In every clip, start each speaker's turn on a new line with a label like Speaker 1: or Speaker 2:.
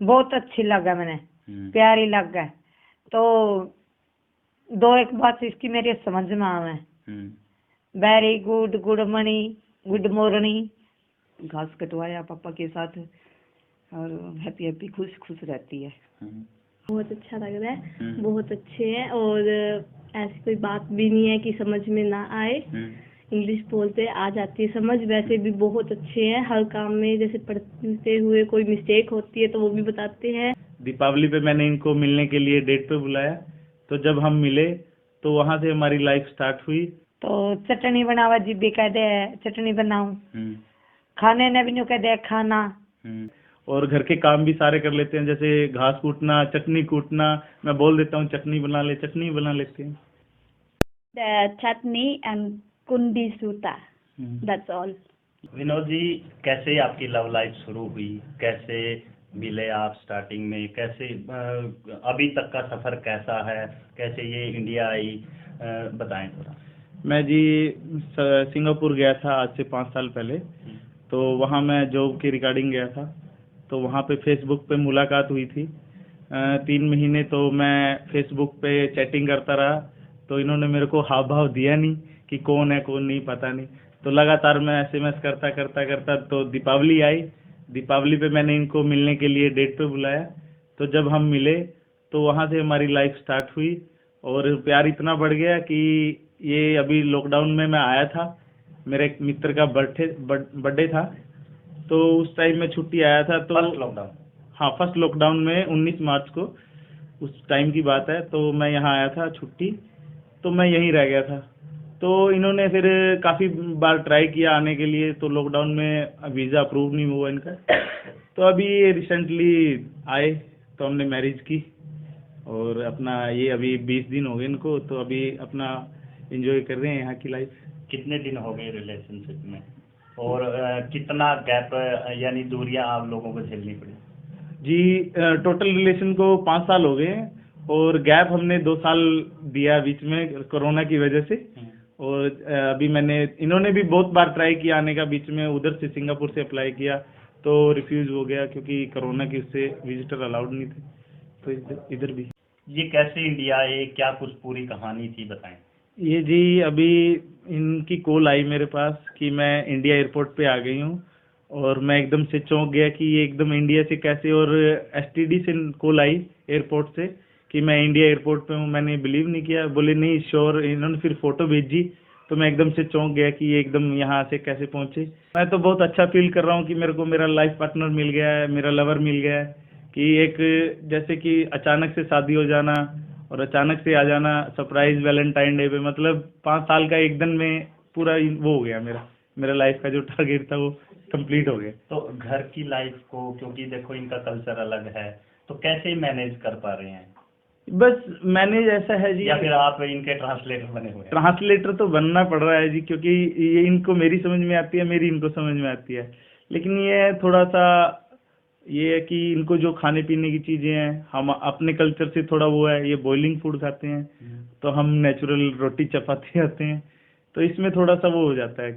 Speaker 1: बहुत अच्छी लगा मैंने, प्यारी लग गए। तो दो एक बात इसकी मेरी समझ में आवे। Very good, good morning, good morning. घास कटवाया पापा के साथ और हैप्पी हैप्पी खुश खुश रहती है।
Speaker 2: बहुत अच्छा लग रहा है, बहुत अच्छे हैं और ऐसी कोई बात भी नहीं है कि समझ में ना आए। इंग्लिश बोलते आ जाती है समझ। वैसे भी बहुत अच्छे हैं, हर काम में जैसे पढ़ते हुए कोई मिस्टेक होती है तो वो भी बताते हैं।
Speaker 3: दीपावली पे मैंने इनको मिलने के लिए डेट पे बुलाया, तो जब हम मिले तो वहाँ से हमारी लाइफ स्टार्ट हुई।
Speaker 1: तो चटनी बनावा जी भी कह दे चटनी बनाऊं, खाने ने भी नहीं कह दे खाना।
Speaker 3: और घर के काम भी सारे कर लेते हैं, जैसे घास कूटना, चटनी कूटना। मैं बोल देता हूँ चटनी बना ले, चटनी बना लेते हैं।
Speaker 2: The chutney and kundi suta. That's all.
Speaker 4: Vinod ji, कैसे आपकी लव लाइफ शुरू हुई, कैसे मिले आप स्टार्टिंग में, कैसे अभी तक का सफर कैसा है, कैसे ये इंडिया आई, बताएं थोड़ा।
Speaker 3: मैं जी सिंगापुर गया था आज से 5 साल पहले। तो वहाँ मैं जॉब की रिगार्डिंग गया था, तो वहाँ पे फेसबुक पे मुलाकात हुई थी। 3 महीने तो मैं फेसबुक पे चैटिंग करता रहा, तो इन्होंने मेरे को हाव भाव दिया नहीं कि कौन है कौन नहीं, पता नहीं। तो लगातार मैं एसएमएस करता करता करता तो दीपावली आई। दीपावली पे मैंने इनको मिलने के लिए डेट पे बुलाया, तो जब हम मिले तो वहाँ से हमारी लाइफ स्टार्ट हुई और प्यार इतना बढ़ गया कि ये अभी लॉकडाउन में मैं आया था, मेरे एक मित्र का बर्थडे था, तो उस टाइम में छुट्टी आया था। तो
Speaker 4: फर्स्ट लॉकडाउन?
Speaker 3: हाँ, फर्स्ट लॉकडाउन में 19 मार्च को, उस टाइम की बात है। तो मैं यहाँ आया था छुट्टी, तो मैं यहीं रह गया था। तो इन्होंने फिर काफ़ी बार ट्राई किया आने के लिए, तो लॉकडाउन में वीज़ा अप्रूव नहीं हुआ इनका। तो अभी रिसेंटली आए, तो हमने मैरिज की और अपना ये अभी 20 दिन हो गए इनको, तो अभी अपना एंजॉय कर रहे हैं यहाँ की लाइफ।
Speaker 4: कितने दिन हो गए रिलेशनशिप में और कितना गैप यानी दूरियां आप लोगों को झेलनी पड़ी?
Speaker 3: जी, टोटल रिलेशन को 5 साल हो गए हैं और गैप हमने 2 साल दिया बीच में कोरोना की वजह से। और अभी इन्होंने भी बहुत बार ट्राई किया आने का बीच में, उधर से सिंगापुर से अप्लाई किया तो रिफ्यूज हो गया क्योंकि कोरोना की उससे विजिटर अलाउड नहीं थे। तो इधर भी।
Speaker 4: ये कैसे इंडिया आए, क्या कुछ पूरी कहानी थी, बताएं।
Speaker 3: ये जी अभी इनकी कॉल आई मेरे पास कि मैं इंडिया एयरपोर्ट पे आ गई हूँ, और मैं एकदम से चौंक गया कि ये एकदम इंडिया से कैसे। और एसटीडी से कॉल आई एयरपोर्ट से कि मैं इंडिया एयरपोर्ट पे हूँ। मैंने बिलीव नहीं किया, बोले नहीं श्योर। इन्होंने फिर फोटो भेजी, तो मैं एकदम से चौंक गया कि ये एकदम यहाँ से कैसे पहुँचे। मैं तो बहुत अच्छा फील कर रहा हूँ कि मेरे को मेरा लाइफ पार्टनर मिल गया है, मेरा लवर मिल गया है। कि एक जैसे कि अचानक से शादी हो जाना और अचानक से आ जाना सरप्राइज वैलेंटाइन डे पे, मतलब 5 साल का एक दिन में पूरा वो हो गया। मेरा लाइफ का जो टारगेट था वो कंप्लीट हो गया।
Speaker 4: तो घर की लाइफ को, क्योंकि देखो इनका कल्चर अलग है, तो कैसे मैनेज कर पा रहे हैं?
Speaker 3: बस मैनेज ऐसा है जी,
Speaker 4: या फिर आप इनके ट्रांसलेटर बने हुए हैं?
Speaker 3: ट्रांसलेटर तो बनना पड़ रहा है जी, क्योंकि ये इनको मेरी समझ में आती है, मेरी इनको समझ में आती है। लेकिन ये थोड़ा सा ये है कि इनको जो खाने पीने की चीजें हैं, हम अपने कल्चर से थोड़ा वो है, ये बॉइलिंग फूड खाते हैं, तो हम नेचुरल रोटी चपाती खाते हैं, तो इसमें थोड़ा सा वो हो जाता है।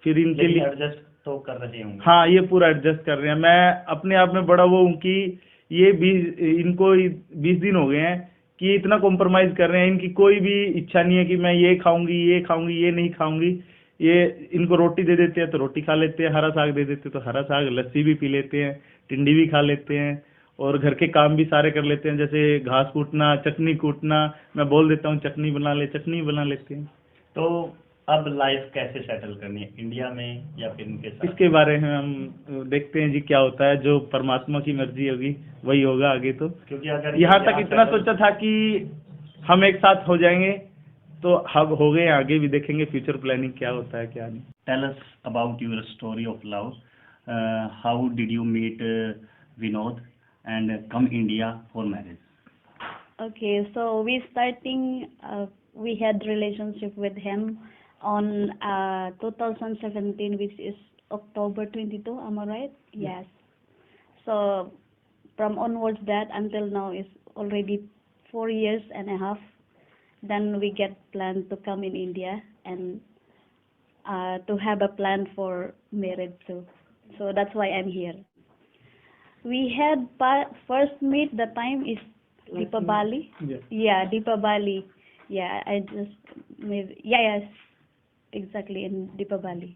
Speaker 3: फिर इनके लिए
Speaker 4: एडजस्ट तो कर रहे होंगे?
Speaker 3: हाँ, ये पूरा एडजस्ट कर रहे हैं। मैं अपने आप में बड़ा वो हूँ कि ये 20 दिन हो गए हैं कि ये इतना कॉम्प्रोमाइज कर रहे हैं। इनकी कोई भी इच्छा नहीं है कि मैं ये खाऊंगी ये खाऊंगी ये नहीं खाऊंगी। ये इनको रोटी दे देते हैं तो रोटी खा लेते हैं, हरा साग दे देते हैं तो हरा साग, लस्सी भी पी लेते हैं, टिंडी भी खा लेते हैं, और घर के काम भी सारे कर लेते हैं, जैसे घास कूटना, चटनी कूटना। मैं बोल देता हूँ चटनी बना ले, चटनी बना लेते हैं।
Speaker 4: तो अब लाइफ कैसे सेटल करनी है, इंडिया में या फिर इनके साथ?
Speaker 3: इसके बारे में हम देखते हैं जी क्या होता है, जो परमात्मा की मर्जी होगी वही होगा आगे। तो
Speaker 4: क्योंकि अगर
Speaker 3: यहाँ तक इतना सोचा था कि हम एक साथ हो जाएंगे, तो अब हो गए, आगे भी देखेंगे फ्यूचर प्लानिंग क्या होता है क्या नहीं।
Speaker 4: Tell us about your story of love, how did you meet Vinod and come India for marriage?
Speaker 2: Okay, so we had relationship with him on 2017, which is October 22. Am I right? Yes. So from onwards that until now is already 4 years and a half. Then we get planned to come in India and to have a plan for marriage too. So that's why I'm here. We had first meet. The time is Deepavali. Yeah, Deepavali. Yeah, I just maybe yes, exactly in Deepavali.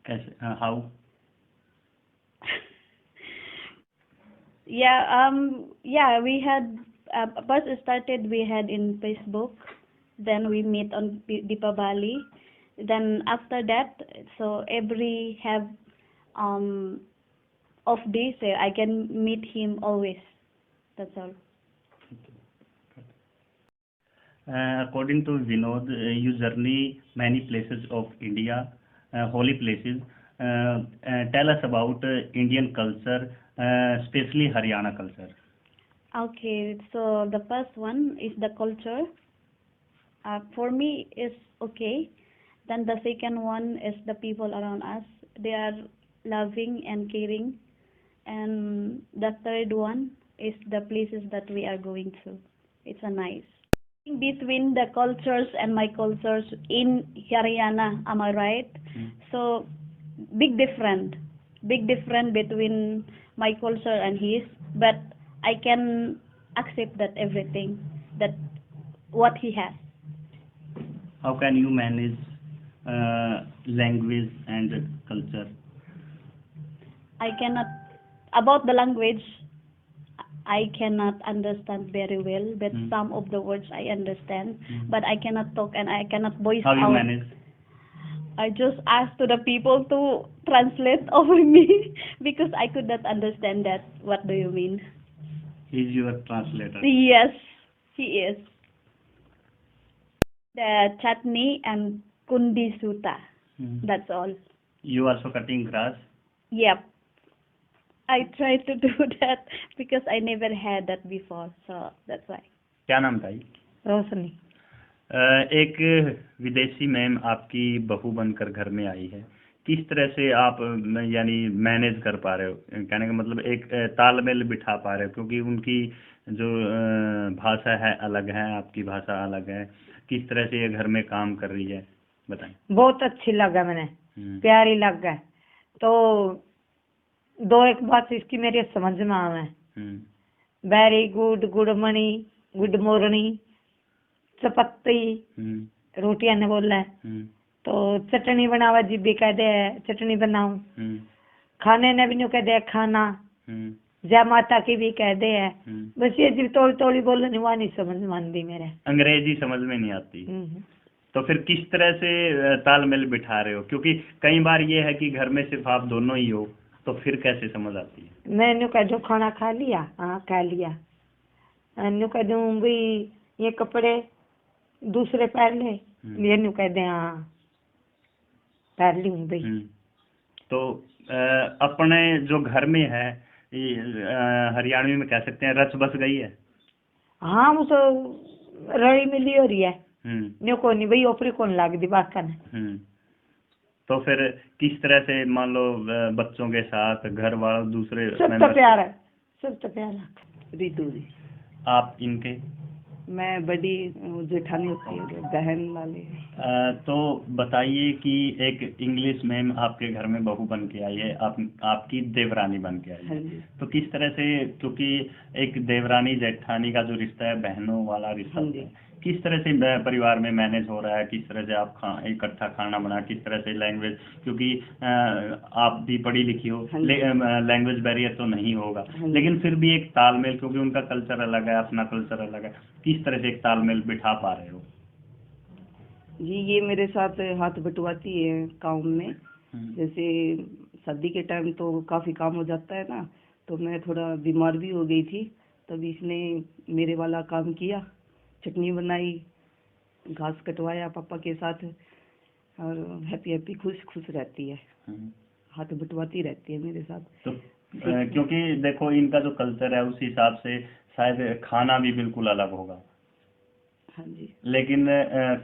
Speaker 4: कैसे how
Speaker 2: Yeah, we had first started we had in Facebook, then we meet on Deepavali, then after that, so every have off day, so I can meet him always. That's all.
Speaker 4: According to Vinod, you journey many places of India, holy places. Tell us about Indian culture, especially Haryana culture.
Speaker 2: Okay, so the first one is the culture. For me is okay. Then the second one is the people around us. They are loving and caring. And the third one is the places that we are going to. It's a nice. Between the cultures and my cultures in Haryana, am I right? So big difference between my culture and his, but I can accept that everything that what he has.
Speaker 4: How can you manage language and culture?
Speaker 2: I cannot about the language. I cannot understand very well, but some of the words I understand, but I cannot talk and I cannot voice
Speaker 4: How
Speaker 2: out.
Speaker 4: you manage?
Speaker 2: I just asked to the people to translate over me because I could not understand that. What do you mean?
Speaker 4: He's your translator.
Speaker 2: Yes, he is. The chutney and kundi suta. That's all.
Speaker 4: You also cutting grass?
Speaker 2: Yep. I try to do that because I never had that before, so that's why.
Speaker 4: क्या नाम था?
Speaker 1: रोशनी।
Speaker 4: एक विदेशी ma'am आपकी बहू बनकर घर में आई है, किस तरह से आप यानी मैनेज कर पा रहे हो? कहने का मतलब एक तालमेल बिठा पा रहे हो, क्योंकि उनकी जो भाषा है अलग है, आपकी भाषा अलग है, किस तरह से ये घर में काम कर रही है, बताएं।
Speaker 1: बहुत अच्छी लगा, मैंने प्यारी लग गए। तो दो एक बात इसकी मेरे समझ में आवे। Very good, good morning, good morning, चपत्ती, रोटियां ने बोला है। तो चटनी बनावा जी भी कह दे चटनी बनाऊं, खाने ने भी न्यू कह दे खाना, जय माता की भी कह दे है। बस ये जी तोड़ी तोड़ी बोलने वहाँ नहीं समझ में आती, मेरे
Speaker 4: अंग्रेजी समझ में नहीं आती। तो फिर किस तरह से तालमेल बिठा रहे हो? क्योंकि कई बार ये है कि घर में सिर्फ आप दोनों ही हो, तो फिर कैसे समझ आती है?
Speaker 1: मैं न्यू कह दूं खाना खा लिया, हाँ खा लिया, न्यू कह दूं भाई ये कपड़े दूसरे पहन ले, ये न्यू कह दे हाँ पहन ली हूँ भाई।
Speaker 4: तो अपने जो घर में है, हरियाणवी में कह सकते हैं, रच बस गई है।
Speaker 1: हाँ वो रही मिली हो रही है, न्यू को नहीं भाई ओपरी कौन लाग दी बात करने।
Speaker 4: तो फिर किस तरह से मान लो बच्चों के साथ, घर वालों, दूसरे
Speaker 1: सब तो प्यार है, सब तो प्यार है।
Speaker 5: रितु जी,
Speaker 4: आप इनके?
Speaker 5: मैं बड़ी जेठानी होती है, बहन वाले।
Speaker 4: तो बताइए कि एक इंग्लिश मैम आपके घर में बहू बन के आई है, आपकी देवरानी बन के आई है, तो किस तरह से, क्योंकि एक देवरानी जेठानी का जो रिश्ता है बहनों वाला रिश्ता है, किस तरह से परिवार में मैनेज हो रहा है? किस तरह से आप इकट्ठा खाना बना, किस तरह से लैंग्वेज, क्योंकि आप भी पढ़ी लिखी हो, लैंग्वेज बैरियर तो नहीं होगा, लेकिन फिर भी एक तालमेल, क्योंकि उनका कल्चर अलग है, अपना कल्चर अलग है, किस तरह से एक तालमेल बिठा पा रहे हो?
Speaker 5: जी ये मेरे साथ हाथ बटवाती है काम में। जैसे सर्दी के टाइम तो काफ़ी काम हो जाता है ना, तो मैं थोड़ा बीमार भी हो गई थी, तब इसने मेरे वाला काम किया, चटनी बनाई, घास कटवाया पापा के साथ, और हैप्पी हैप्पी खुश खुश रहती है, हाथ बटवाती रहती है मेरे साथ।
Speaker 4: तो क्योंकि देखो इनका जो कल्चर है उस हिसाब से शायद खाना भी बिल्कुल अलग होगा।
Speaker 5: हाँ जी।
Speaker 4: लेकिन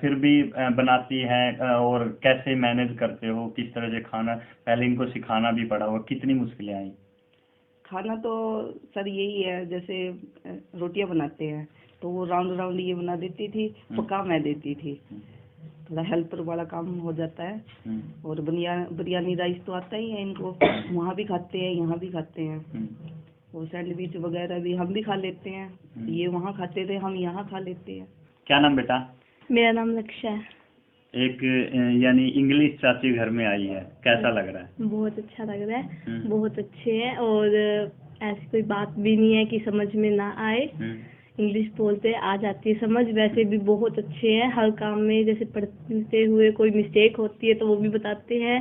Speaker 4: फिर भी बनाती हैं, और कैसे मैनेज करते हो, किस तरह से खाना, पहले इनको सिखाना भी पड़ा होगा, कितनी मुश्किलें आई?
Speaker 5: खाना तो सर यही है, जैसे रोटियां बनाते हैं तो वो राउंड राउंड ये बना देती थी, पका मैं देती थी, थोड़ा हेल्पर वाला काम हो जाता है। और बिरयानी राइस तो आता ही है इनको, वहाँ भी खाते हैं यहाँ भी खाते हैं, तो सैंडविच वगैरह भी हम भी खा लेते हैं। ये वहाँ खाते थे, हम यहाँ खा लेते हैं।
Speaker 4: क्या नाम बेटा?
Speaker 2: मेरा नाम लक्ष्य है।
Speaker 4: एक यानी इंग्लिश चाची घर में आई है, कैसा लग रहा है?
Speaker 2: बहुत अच्छा लग रहा है, बहुत अच्छे हैं और ऐसी कोई बात भी नहीं है कि समझ में ना आए। इंग्लिश बोलते आ जाती है समझ, वैसे भी बहुत अच्छे हैं। हर काम में जैसे पढ़ते हुए कोई मिस्टेक होती है तो वो भी बताते हैं।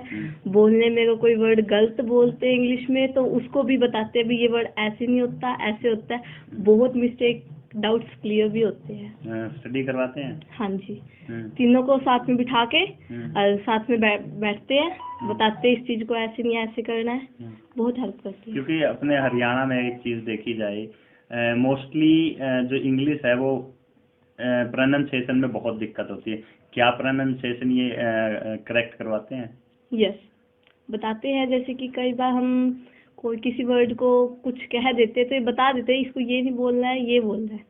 Speaker 2: बोलने में अगर कोई वर्ड गलत बोलते हैं इंग्लिश में तो उसको भी बताते हैं भी ये वर्ड ऐसे नहीं होता, ऐसे होता है। बहुत मिस्टेक डाउट्स क्लियर भी होते हैं।
Speaker 4: स्टडी करवाते हैं?
Speaker 2: हाँ जी, तीनों को साथ में बिठा के और साथ में बैठते हैं, बताते हैं इस चीज को ऐसे नहीं ऐसे करना है। बहुत हेल्प करती है।
Speaker 4: क्योंकि अपने हरियाणा में एक चीज देखी जाए, मोस्टली जो इंग्लिश है वो प्रोनाउंसिएशन में बहुत दिक्कत होती है। क्या प्रोनाउंसिएशन ये करेक्ट करवाते हैं?
Speaker 2: यस, बताते हैं। जैसे कि कई बार हम कोई किसी वर्ड को कुछ कह देते तो ये बता देते हैं इसको ये नहीं बोलना है, ये बोलना है।